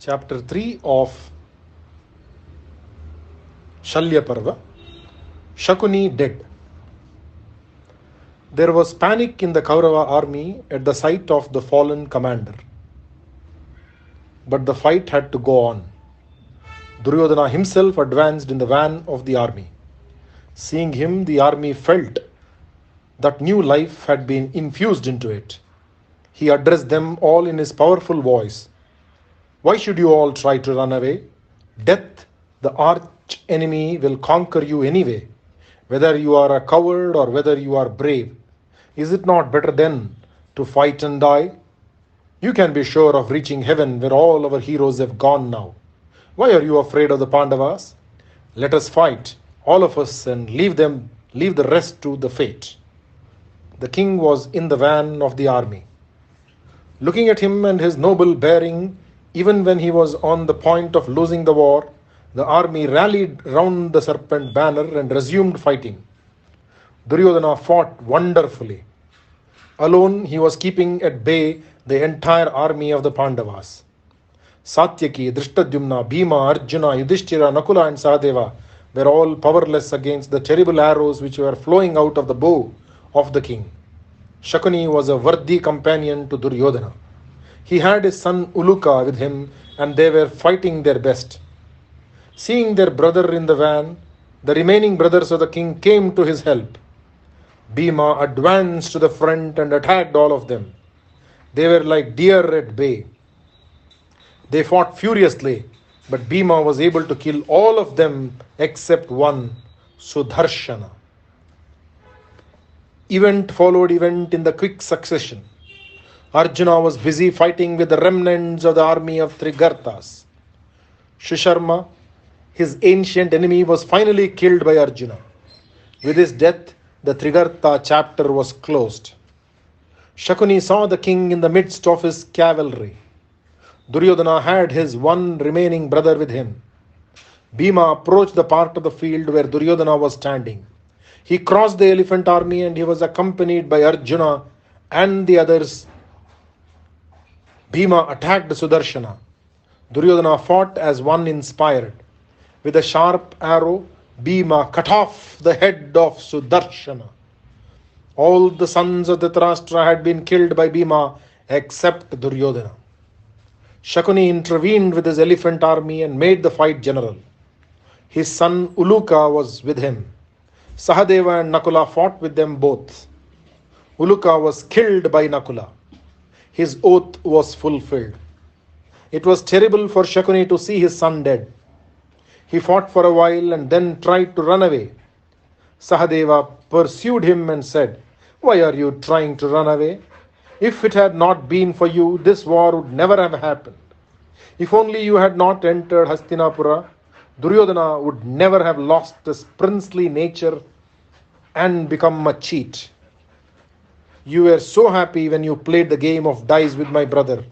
Chapter 3 of Shalya Parva. Shakuni dead. There was panic in the Kaurava army at the sight of the fallen commander. But the fight had to go on. Duryodhana himself advanced in the van of the army. Seeing him, the army felt that new life had been infused into it. He addressed them all in his powerful voice. Why should you all try to run away? Death, the arch enemy, will conquer you anyway, whether you are a coward or whether you are brave. Is it not better then to fight and die? You can be sure of reaching heaven where all our heroes have gone now. Why are you afraid of the Pandavas? Let us fight, all of us, and leave the rest to the fate. The king was in the van of the army. Looking at him and his noble bearing, even when he was on the point of losing the war, the army rallied round the serpent banner and resumed fighting. Duryodhana fought wonderfully. Alone, he was keeping at bay the entire army of the Pandavas. Satyaki, Drishtadyumna, Bhima, Arjuna, Yudhishthira, Nakula and Sahadeva were all powerless against the terrible arrows which were flowing out of the bow of the king. Shakuni was a worthy companion to Duryodhana. He had his son Uluka with him, and they were fighting their best. Seeing their brother in the van, the remaining brothers of the king came to his help. Bhima advanced to the front and attacked all of them. They were like deer at bay. They fought furiously, but Bhima was able to kill all of them except one, Sudarshana. Event followed event in the quick succession. Arjuna was busy fighting with the remnants of the army of Trigartas. Shisharma, his ancient enemy, was finally killed by Arjuna. With his death, the Trigarta chapter was closed. Shakuni saw the king in the midst of his cavalry. Duryodhana had his one remaining brother with him. Bhima approached the part of the field where Duryodhana was standing. He crossed the elephant army and he was accompanied by Arjuna and the others. Bhima attacked Sudarshana. Duryodhana fought as one inspired. With a sharp arrow, Bhima cut off the head of Sudarshana. All the sons of Dhritarashtra had been killed by Bhima except Duryodhana. Shakuni intervened with his elephant army and made the fight general. His son Uluka was with him. Sahadeva and Nakula fought with them both. Uluka was killed by Nakula. His oath was fulfilled. It was terrible for Shakuni to see his son dead. He fought for a while and then tried to run away. Sahadeva pursued him and said, "Why are you trying to run away? If it had not been for you, this war would never have happened. If only you had not entered Hastinapura, Duryodhana would never have lost his princely nature and become a cheat. You were so happy when you played the game of dice with my brother.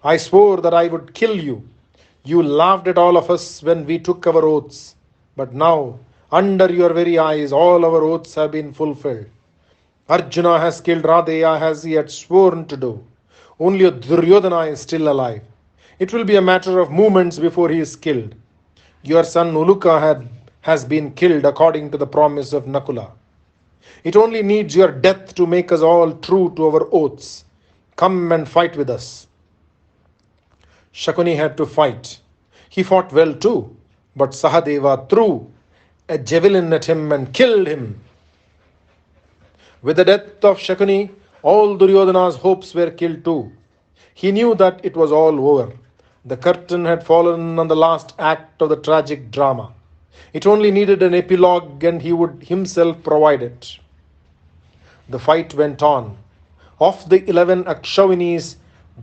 I swore that I would kill you. You laughed at all of us when we took our oaths. But now, under your very eyes, all our oaths have been fulfilled. Arjuna has killed Radeya as he had sworn to do. Only Duryodhana is still alive. It will be a matter of moments before he is killed. Your son Uluka has been killed according to the promise of Nakula. It only needs your death to make us all true to our oaths. Come and fight with us." Shakuni had to fight. He fought well too, but Sahadeva threw a javelin at him and killed him. With the death of Shakuni, all Duryodhana's hopes were killed too. He knew that it was all over. The curtain had fallen on the last act of the tragic drama. It only needed an epilogue and he would himself provide it. The fight went on. Of the 11 Akshavinis,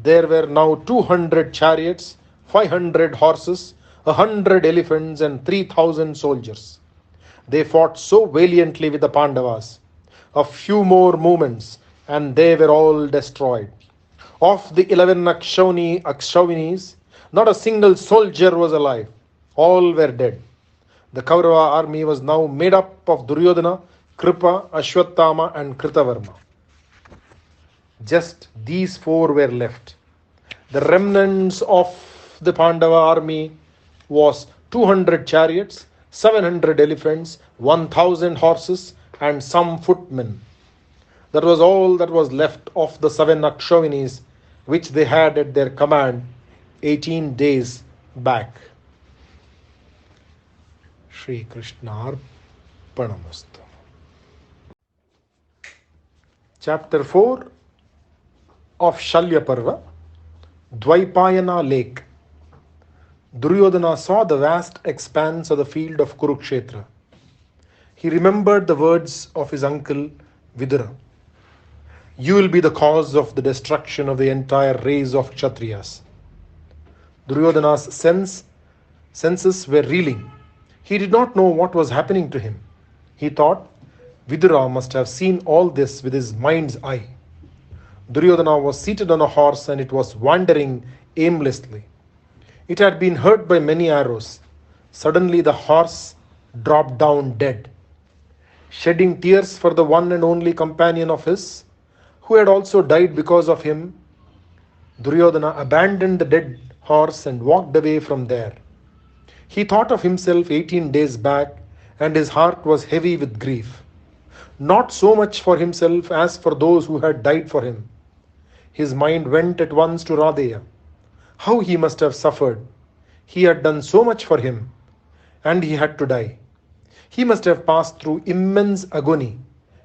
there were now 200 chariots, 500 horses, 100 elephants and 3,000 soldiers. They fought so valiantly with the Pandavas. A few more moments and they were all destroyed. Of the 11 Akshavinis, not a single soldier was alive. All were dead. The Kaurava army was now made up of Duryodhana, Kripa, Ashwatthama and Kritavarma. Just these four were left. The remnants of the Pandava army was 200 chariots, 700 elephants, 1,000 horses, and some footmen. That was all that was left of the 7 Akshavinis which they had at their command 18 days back. Shri Krishna Arpanamastu. Chapter 4 of Shalya Parva, Dvaipayana Lake. Duryodhana saw the vast expanse of the field of Kurukshetra. He remembered the words of his uncle Vidura. You will be the cause of the destruction of the entire race of Kshatriyas. Duryodhana's senses were reeling. He did not know what was happening to him. He thought Vidura must have seen all this with his mind's eye. Duryodhana was seated on a horse and it was wandering aimlessly. It had been hurt by many arrows. Suddenly the horse dropped down dead. Shedding tears for the one and only companion of his, who had also died because of him, Duryodhana abandoned the dead horse and walked away from there. He thought of himself 18 days back and his heart was heavy with grief. Not so much for himself as for those who had died for him. His mind went at once to Radheya. How he must have suffered. He had done so much for him and he had to die. He must have passed through immense agony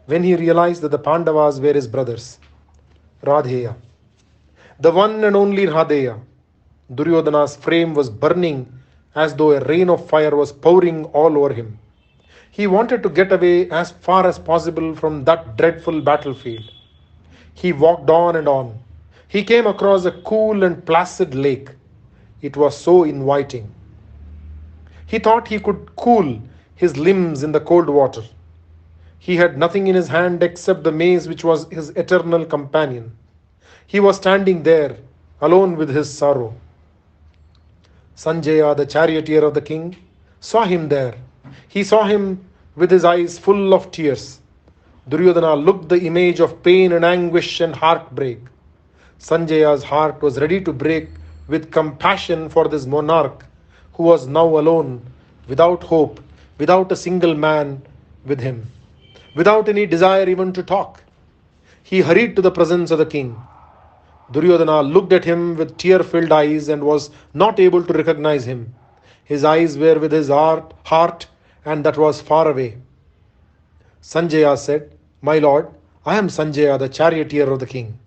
when he realized that the Pandavas were his brothers. Radheya, the one and only Radheya. Duryodhana's frame was burning as though a rain of fire was pouring all over him. He wanted to get away as far as possible from that dreadful battlefield. He walked on and on. He came across a cool and placid lake. It was so inviting. He thought he could cool his limbs in the cold water. He had nothing in his hand except the mace which was his eternal companion. He was standing there, alone with his sorrow. Sanjaya, the charioteer of the king, saw him there. He saw him with his eyes full of tears. Duryodhana looked the image of pain and anguish and heartbreak. Sanjaya's heart was ready to break with compassion for this monarch who was now alone, without hope, without a single man with him, without any desire even to talk. He hurried to the presence of the king. Duryodhana looked at him with tear-filled eyes and was not able to recognize him. His eyes were with his heart, and that was far away. Sanjaya said, My lord, I am Sanjaya, the charioteer of the king.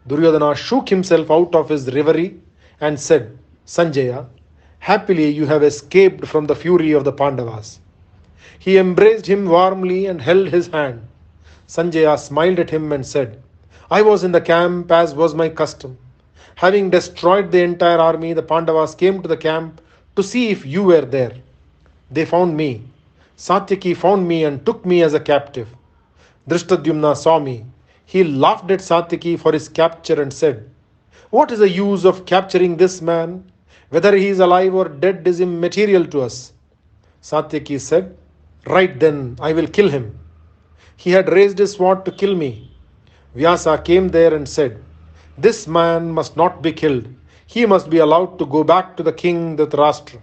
Duryodhana shook himself out of his reverie and said, Sanjaya, happily you have escaped from the fury of the Pandavas. He embraced him warmly and held his hand. Sanjaya smiled at him and said, I was in the camp as was my custom. Having destroyed the entire army, the Pandavas came to the camp to see if you were there. They found me. Satyaki found me and took me as a captive. Drishtadyumna saw me. He laughed at Satyaki for his capture and said, What is the use of capturing this man? Whether he is alive or dead is immaterial to us. Satyaki said, Right then, I will kill him. He had raised his sword to kill me. Vyasa came there and said, This man must not be killed. He must be allowed to go back to the king Dhritarashtra.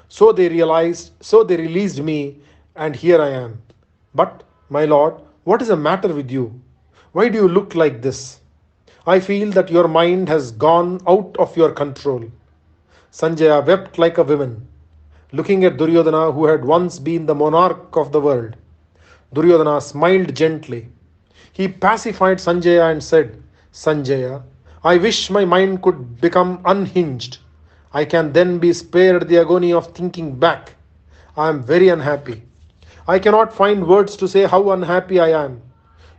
So they released me, and here I am. But, my lord, what is the matter with you? Why do you look like this? I feel that your mind has gone out of your control. Sanjaya wept like a woman, looking at Duryodhana, who had once been the monarch of the world. Duryodhana smiled gently. He pacified Sanjaya and said, Sanjaya, I wish my mind could become unhinged. I can then be spared the agony of thinking back. I am very unhappy. I cannot find words to say how unhappy I am.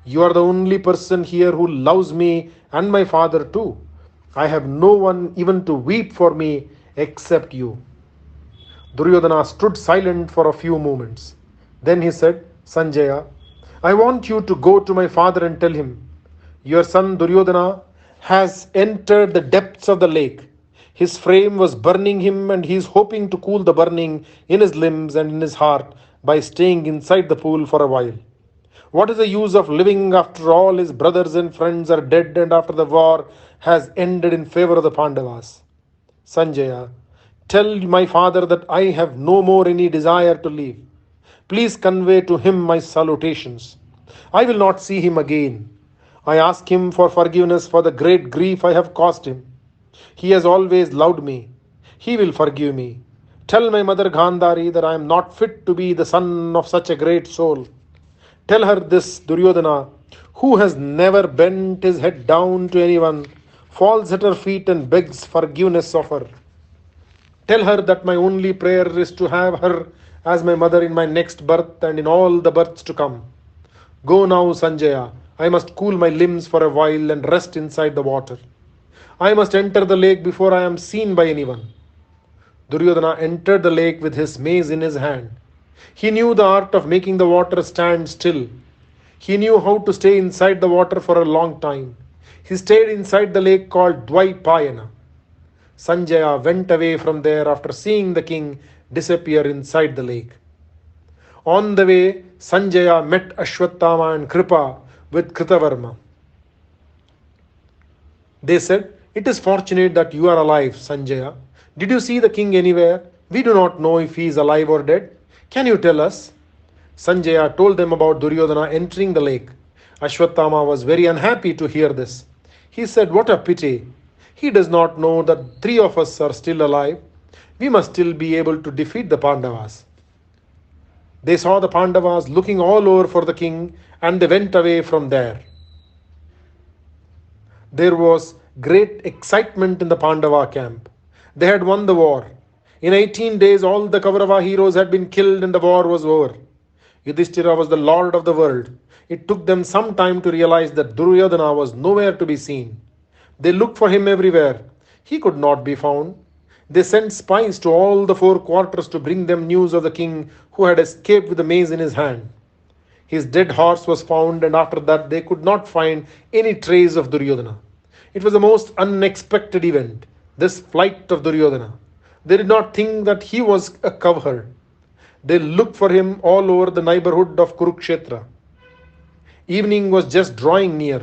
You are the only person here who loves me and my father too. I have no one even to weep for me except you. Duryodhana stood silent for a few moments. Then he said, Sanjaya, I want you to go to my father and tell him, your son Duryodhana has entered the depths of the lake. His frame was burning him and he is hoping to cool the burning in his limbs and in his heart by staying inside the pool for a while. What is the use of living after all his brothers and friends are dead and after the war has ended in favor of the Pandavas? Sanjaya, tell my father that I have no more any desire to live. Please convey to him my salutations. I will not see him again. I ask him for forgiveness for the great grief I have caused him. He has always loved me. He will forgive me. Tell my mother Gandhari that I am not fit to be the son of such a great soul. Tell her this, Duryodhana, who has never bent his head down to anyone, falls at her feet and begs forgiveness of her. Tell her that my only prayer is to have her as my mother in my next birth and in all the births to come. Go now, Sanjaya. I must cool my limbs for a while and rest inside the water. I must enter the lake before I am seen by anyone. Duryodhana entered the lake with his mace in his hand. He knew the art of making the water stand still. He knew how to stay inside the water for a long time. He stayed inside the lake called Dvaipayana. Sanjaya went away from there after seeing the king disappear inside the lake. On the way, Sanjaya met Ashwatthama and Kripa with Kritavarma. They said, "It is fortunate that you are alive, Sanjaya. Did you see the king anywhere? We do not know if he is alive or dead. Can you tell us?" Sanjaya told them about Duryodhana entering the lake. Ashwatthama was very unhappy to hear this. He said, "What a pity. He does not know that three of us are still alive. We must still be able to defeat the Pandavas." They saw the Pandavas looking all over for the king and they went away from there. There was great excitement in the Pandava camp. They had won the war. In 18 days, all the Kaurava heroes had been killed and the war was over. Yudhishthira was the lord of the world. It took them some time to realize that Duryodhana was nowhere to be seen. They looked for him everywhere. He could not be found. They sent spies to all the four quarters to bring them news of the king who had escaped with the mace in his hand. His dead horse was found, and after that they could not find any trace of Duryodhana. It was the most unexpected event, this flight of Duryodhana. They did not think that he was a cowherd. They looked for him all over the neighborhood of Kurukshetra. Evening was just drawing near.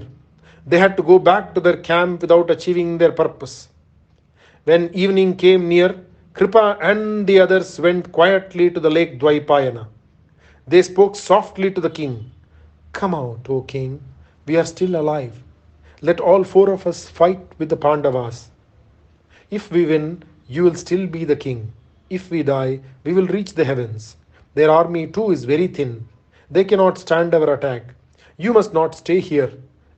They had to go back to their camp without achieving their purpose. When evening came near, Kripa and the others went quietly to the lake Dvaipayana. They spoke softly to the king. "Come out, O king. We are still alive. Let all four of us fight with the Pandavas. If we win, you will still be the king. If we die, we will reach the heavens. Their army too is very thin. They cannot stand our attack. You must not stay here.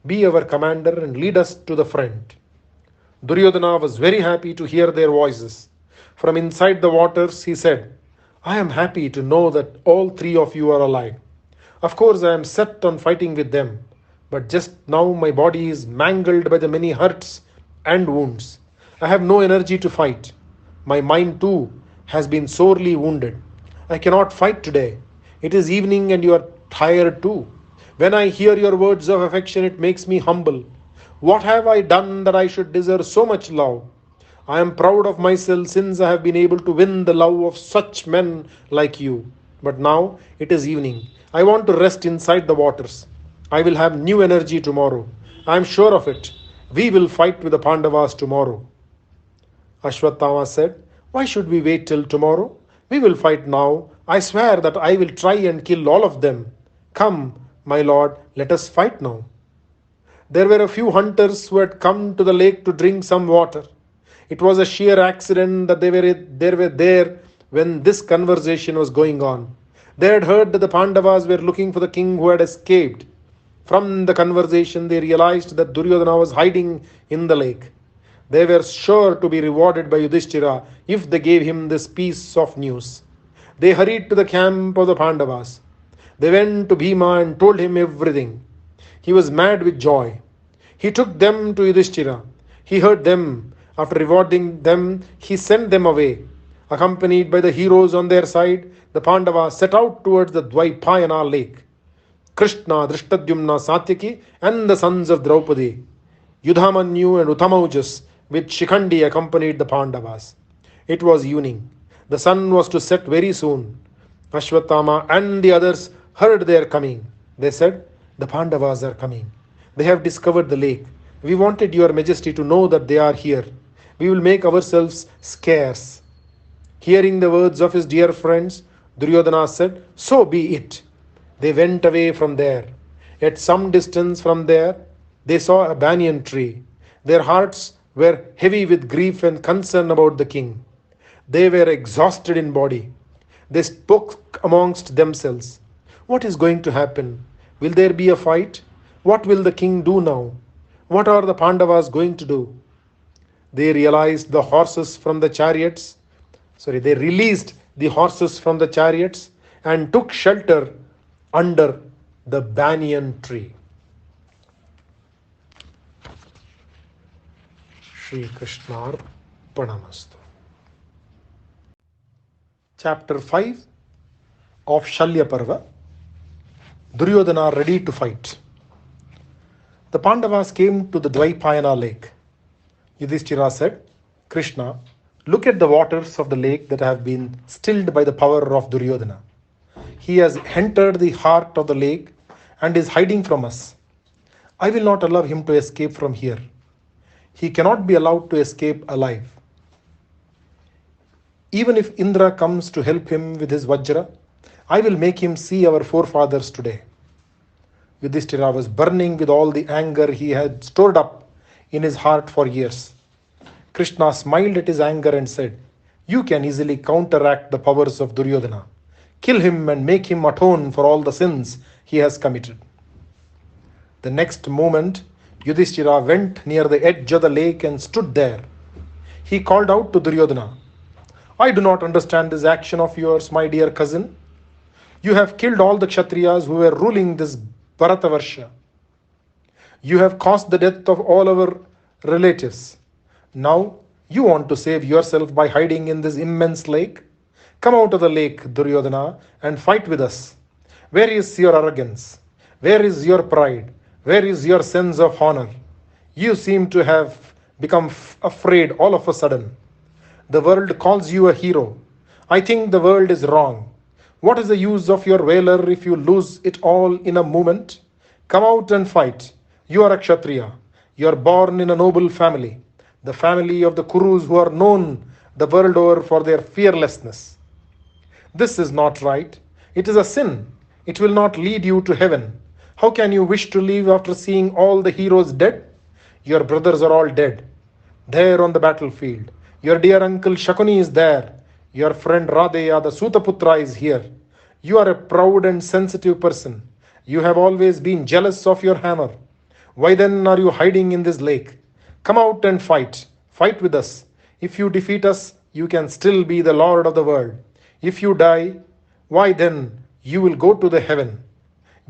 Be our commander and lead us to the front." Duryodhana was very happy to hear their voices. From inside the waters, he said, "I am happy to know that all three of you are alive. Of course, I am set on fighting with them, but just now my body is mangled by the many hurts and wounds. I have no energy to fight. My mind too has been sorely wounded. I cannot fight today. It is evening and you are tired too. When I hear your words of affection, it makes me humble. What have I done that I should deserve so much love? I am proud of myself since I have been able to win the love of such men like you. But now it is evening. I want to rest inside the waters. I will have new energy tomorrow. I am sure of it. We will fight with the Pandavas tomorrow." Ashwatthama said, "Why should we wait till tomorrow? We will fight now. I swear that I will try and kill all of them. Come, my lord, let us fight now." There were a few hunters who had come to the lake to drink some water. It was a sheer accident that they were there when this conversation was going on. They had heard that the Pandavas were looking for the king who had escaped. From the conversation, they realized that Duryodhana was hiding in the lake. They were sure to be rewarded by Yudhishthira if they gave him this piece of news. They hurried to the camp of the Pandavas. They went to Bhima and told him everything. He was mad with joy. He took them to Yudhishthira. He heard them. After rewarding them, he sent them away. Accompanied by the heroes on their side, the Pandavas set out towards the Dvaipayana lake. Krishna, Drishtadyumna, Satyaki, and the sons of Draupadi, Yudhamanyu and Uttamaojas, with Shikhandi accompanied the Pandavas. It was evening. The sun was to set very soon. Ashwatthama and the others heard their coming. They said, "The Pandavas are coming. They have discovered the lake. We wanted your majesty to know that they are here. We will make ourselves scarce. Hearing the words of his dear friends, Duryodhana said, "So be it." They went away from there. At some distance from there, they saw a banyan tree. Their hearts were heavy with grief and concern about the king. They were exhausted in body. They spoke amongst themselves. What is going to happen? Will there be a fight? What will the king do now? What are the Pandavas going to do? They realized the horses from the chariots. They released the horses from the chariots and took shelter under the banyan tree. Shri Krishna Arpanamastu. Chapter 5 of Shalya Parva. Duryodhana ready to fight. The Pandavas came to the Dvaipayana lake. Yudhishthira said, "Krishna, look at the waters of the lake that have been stilled by the power of Duryodhana. He has entered the heart of the lake and is hiding from us. I will not allow him to escape from here. He cannot be allowed to escape alive. Even if Indra comes to help him with his Vajra, I will make him see our forefathers today." Yudhishthira was burning with all the anger he had stored up in his heart for years. Krishna smiled at his anger and said, "You can easily counteract the powers of Duryodhana. Kill him and make him atone for all the sins he has committed." The next moment, Yudhishthira went near the edge of the lake and stood there. He called out to Duryodhana, "I do not understand this action of yours, my dear cousin. You have killed all the Kshatriyas who were ruling this Bharatavarsha. You have caused the death of all our relatives. Now you want to save yourself by hiding in this immense lake? Come out of the lake, Duryodhana, and fight with us. Where is your arrogance? Where is your pride? Where is your sense of honor? You seem to have become afraid all of a sudden. The world calls you a hero. I think the world is wrong. What is the use of your valor if you lose it all in a moment? Come out and fight. You are a Kshatriya. You are born in a noble family, the family of the Kurus who are known the world over for their fearlessness. This is not right. It is a sin. It will not lead you to heaven. How can you wish to live after seeing all the heroes dead? Your brothers are all dead, there on the battlefield. Your dear uncle Shakuni is there. Your friend Radeya, the Sutaputra, is here. You are a proud and sensitive person. You have always been jealous of your hammer. Why then are you hiding in this lake? Come out and fight. Fight with us. If you defeat us, you can still be the Lord of the world. If you die, why then you will go to the heaven.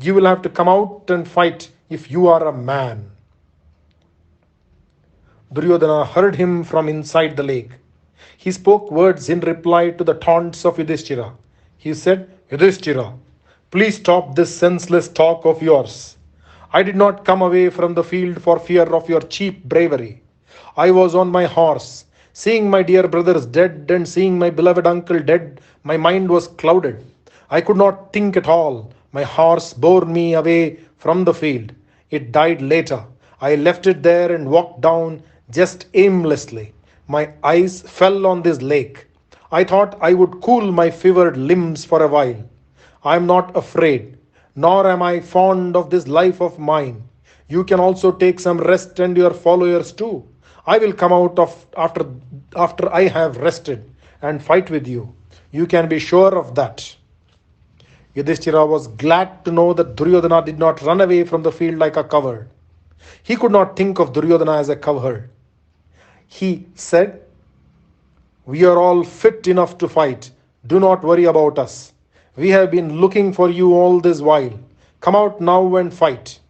You will have to come out and fight if you are a man." Duryodhana heard him from inside the lake. He spoke words in reply to the taunts of Yudhishthira. He said, "Yudhishthira, please stop this senseless talk of yours. I did not come away from the field for fear of your cheap bravery. I was on my horse. Seeing my dear brothers dead and seeing my beloved uncle dead, my mind was clouded. I could not think at all. My horse bore me away from the field. It died later. I left it there and walked down just aimlessly. My eyes fell on this lake. I thought I would cool my fevered limbs for a while. I am not afraid, nor am I fond of this life of mine. You can also take some rest, and your followers too. I will come out after I have rested and fight with you. You can be sure of that." Yudhishthira was glad to know that Duryodhana did not run away from the field like a coward. He could not think of Duryodhana as a coward. He said, "We are all fit enough to fight. Do not worry about us. We have been looking for you all this while. Come out now and fight."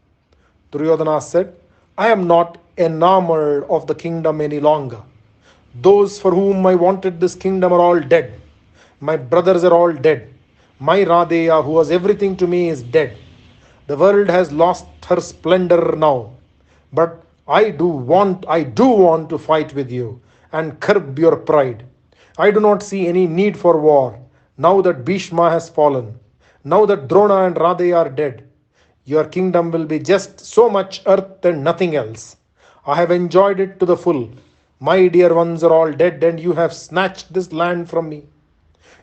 Duryodhana said, "I am not enamored of the kingdom any longer. Those for whom I wanted this kingdom are all dead. My brothers are all dead. My Radeya, who was everything to me, is dead. The world has lost her splendor now. But I do want to fight with you and curb your pride. I do not see any need for war, now that Bhishma has fallen. Now that Drona and Radeya are dead. Your kingdom will be just so much earth and nothing else. I have enjoyed it to the full. My dear ones are all dead, and you have snatched this land from me.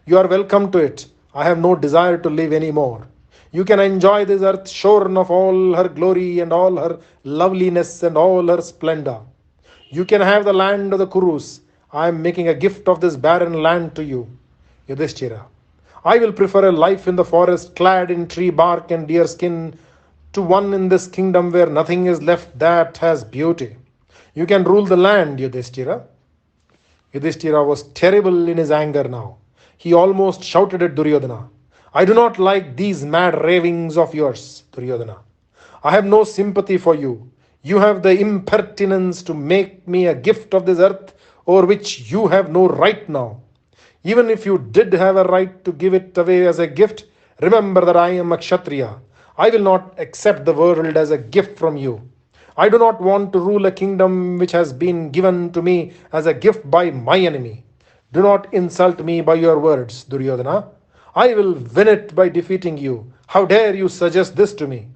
You are welcome to it. I have no desire to live any more. You can enjoy this earth shorn of all her glory and all her loveliness and all her splendor. You can have the land of the Kurus. I am making a gift of this barren land to you, Yudhishthira. I will prefer a life in the forest clad in tree bark and deer skin to one in this kingdom where nothing is left that has beauty. You can rule the land, Yudhishthira. Yudhishthira was terrible in his anger now. He almost shouted at Duryodhana, I do not like these mad ravings of yours, Duryodhana. I have no sympathy for you. You have the impertinence to make me a gift of this earth over which you have no right now. Even if you did have a right to give it away as a gift, remember that I am a Kshatriya. I will not accept the world as a gift from you. I do not want to rule a kingdom which has been given to me as a gift by my enemy. Do not insult me by your words, Duryodhana. I will win it by defeating you. How dare you suggest this to me?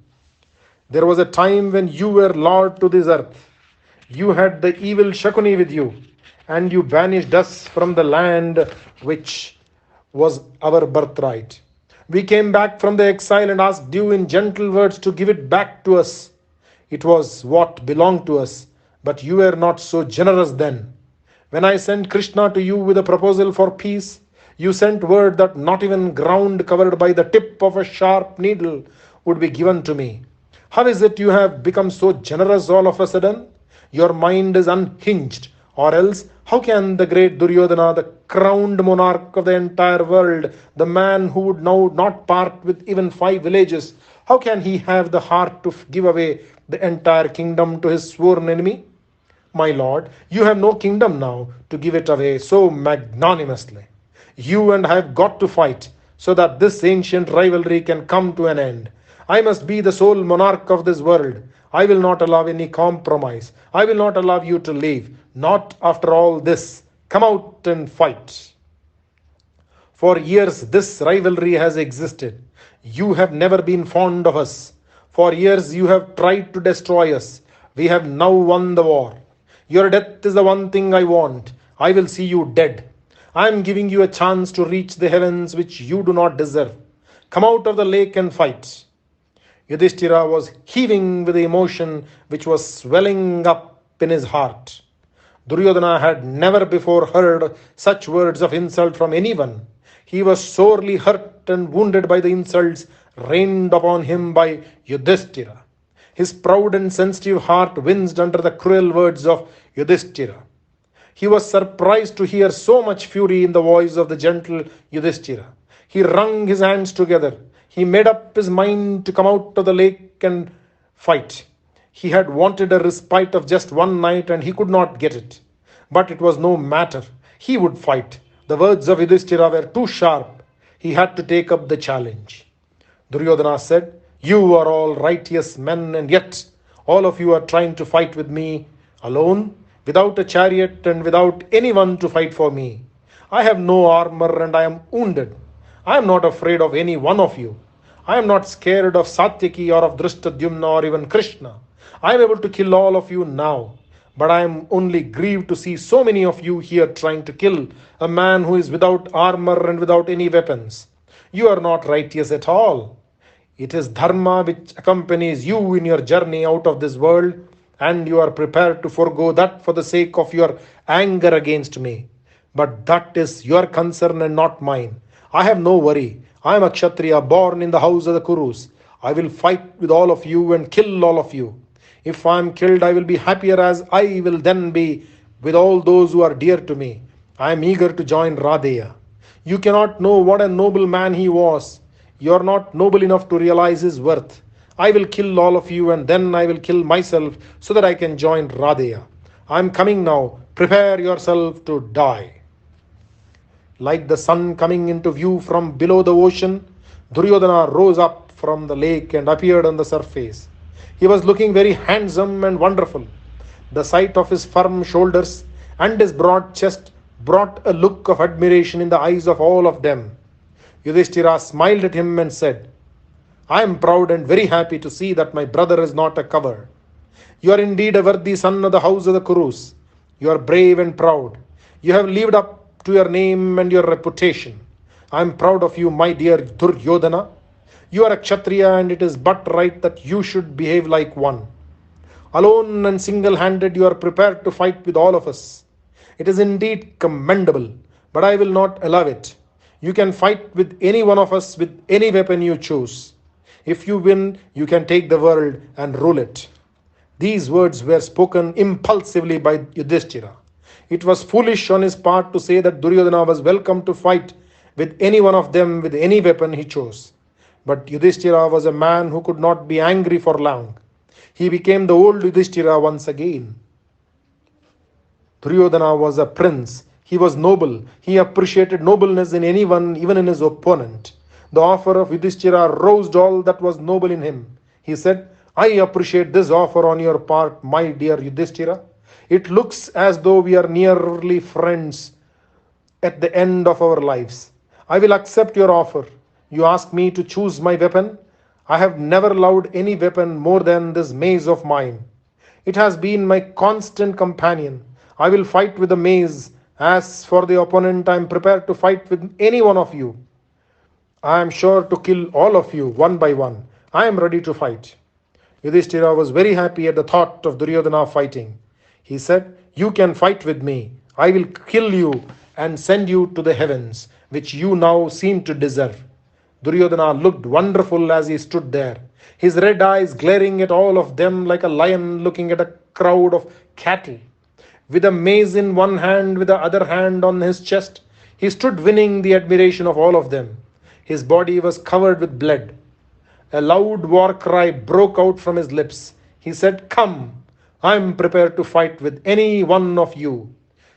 There was a time when you were lord to this earth. You had the evil Shakuni with you, and you banished us from the land which was our birthright. We came back from the exile and asked you in gentle words to give it back to us. It was what belonged to us, but you were not so generous then. When I sent Krishna to you with a proposal for peace, you sent word that not even ground covered by the tip of a sharp needle would be given to me. How is it you have become so generous all of a sudden? Your mind is unhinged. Or else, how can the great Duryodhana, the crowned monarch of the entire world, the man who would now not part with even 5 villages, how can he have the heart to give away the entire kingdom to his sworn enemy? My lord, you have no kingdom now to give it away so magnanimously. You and I have got to fight so that this ancient rivalry can come to an end. I must be the sole monarch of this world. I will not allow any compromise. I will not allow you to leave. Not after all this. Come out and fight. For years this rivalry has existed. You have never been fond of us. For years you have tried to destroy us. We have now won the war. Your death is the one thing I want. I will see you dead. I am giving you a chance to reach the heavens which you do not deserve. Come out of the lake and fight. Yudhishthira was heaving with the emotion which was swelling up in his heart. Duryodhana had never before heard such words of insult from anyone. He was sorely hurt and wounded by the insults rained upon him by Yudhishthira. His proud and sensitive heart winced under the cruel words of Yudhishthira. He was surprised to hear so much fury in the voice of the gentle Yudhishthira. He wrung his hands together. He made up his mind to come out of the lake and fight. He had wanted a respite of just one night and he could not get it. But it was no matter. He would fight. The words of Yudhishthira were too sharp. He had to take up the challenge. Duryodhana said, You are all righteous men, and yet all of you are trying to fight with me alone, without a chariot and without anyone to fight for me. I have no armor and I am wounded. I am not afraid of any one of you. I am not scared of Satyaki or of Drishtadyumna or even Krishna. I am able to kill all of you now. But I am only grieved to see so many of you here trying to kill a man who is without armor and without any weapons. You are not righteous at all. It is dharma which accompanies you in your journey out of this world, and you are prepared to forego that for the sake of your anger against me. But that is your concern and not mine. I have no worry. I am a Kshatriya born in the house of the Kurus. I will fight with all of you and kill all of you. If I am killed, I will be happier, as I will then be with all those who are dear to me. I am eager to join Radeya. You cannot know what a noble man he was. You are not noble enough to realize his worth. I will kill all of you and then I will kill myself so that I can join Radeya. I am coming now. Prepare yourself to die. Like the sun coming into view from below the ocean, Duryodhana rose up from the lake and appeared on the surface. He was looking very handsome and wonderful. The sight of his firm shoulders and his broad chest brought a look of admiration in the eyes of all of them. Yudhishthira smiled at him and said, I am proud and very happy to see that my brother is not a coward. You are indeed a worthy son of the house of the Kurus. You are brave and proud. You have lived up to your name and your reputation. I am proud of you, my dear Duryodhana. You are a Kshatriya, and it is but right that you should behave like one. Alone and single handed, you are prepared to fight with all of us. It is indeed commendable, but I will not allow it. You can fight with any one of us with any weapon you choose. If you win, you can take the world and rule it. These words were spoken impulsively by Yudhishthira. It was foolish on his part to say that Duryodhana was welcome to fight with any one of them with any weapon he chose. But Yudhishthira was a man who could not be angry for long. He became the old Yudhishthira once again. Duryodhana was a prince. He was noble. He appreciated nobleness in anyone, even in his opponent. The offer of Yudhishthira roused all that was noble in him. He said, I appreciate this offer on your part, my dear Yudhishthira. It looks as though we are nearly friends at the end of our lives. I will accept your offer. You ask me to choose my weapon. I have never loved any weapon more than this mace of mine. It has been my constant companion. I will fight with the mace. As for the opponent, I am prepared to fight with any one of you. I am sure to kill all of you one by one. I am ready to fight. Yudhishthira was very happy at the thought of Duryodhana fighting. He said, You can fight with me. I will kill you and send you to the heavens, which you now seem to deserve. Duryodhana looked wonderful as he stood there, his red eyes glaring at all of them like a lion looking at a crowd of cattle. With a mace in one hand, with the other hand on his chest, he stood winning the admiration of all of them. His body was covered with blood. A loud war cry broke out from his lips. He said, Come, I am prepared to fight with any one of you.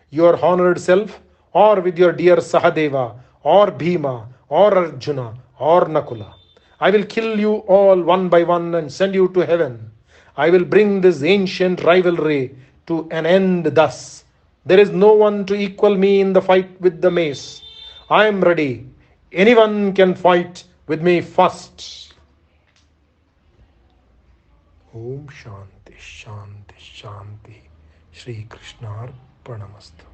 Your honored self, or with your dear Sahadeva, or Bhima, or Arjuna, or Nakula. I will kill you all one by one and send you to heaven. I will bring this ancient rivalry to an end thus. There is no one to equal me in the fight with the mace. I am ready. Anyone can fight with me first. Om Shanti, Shanti, Shanti. Shri Krishna Arpanamastu.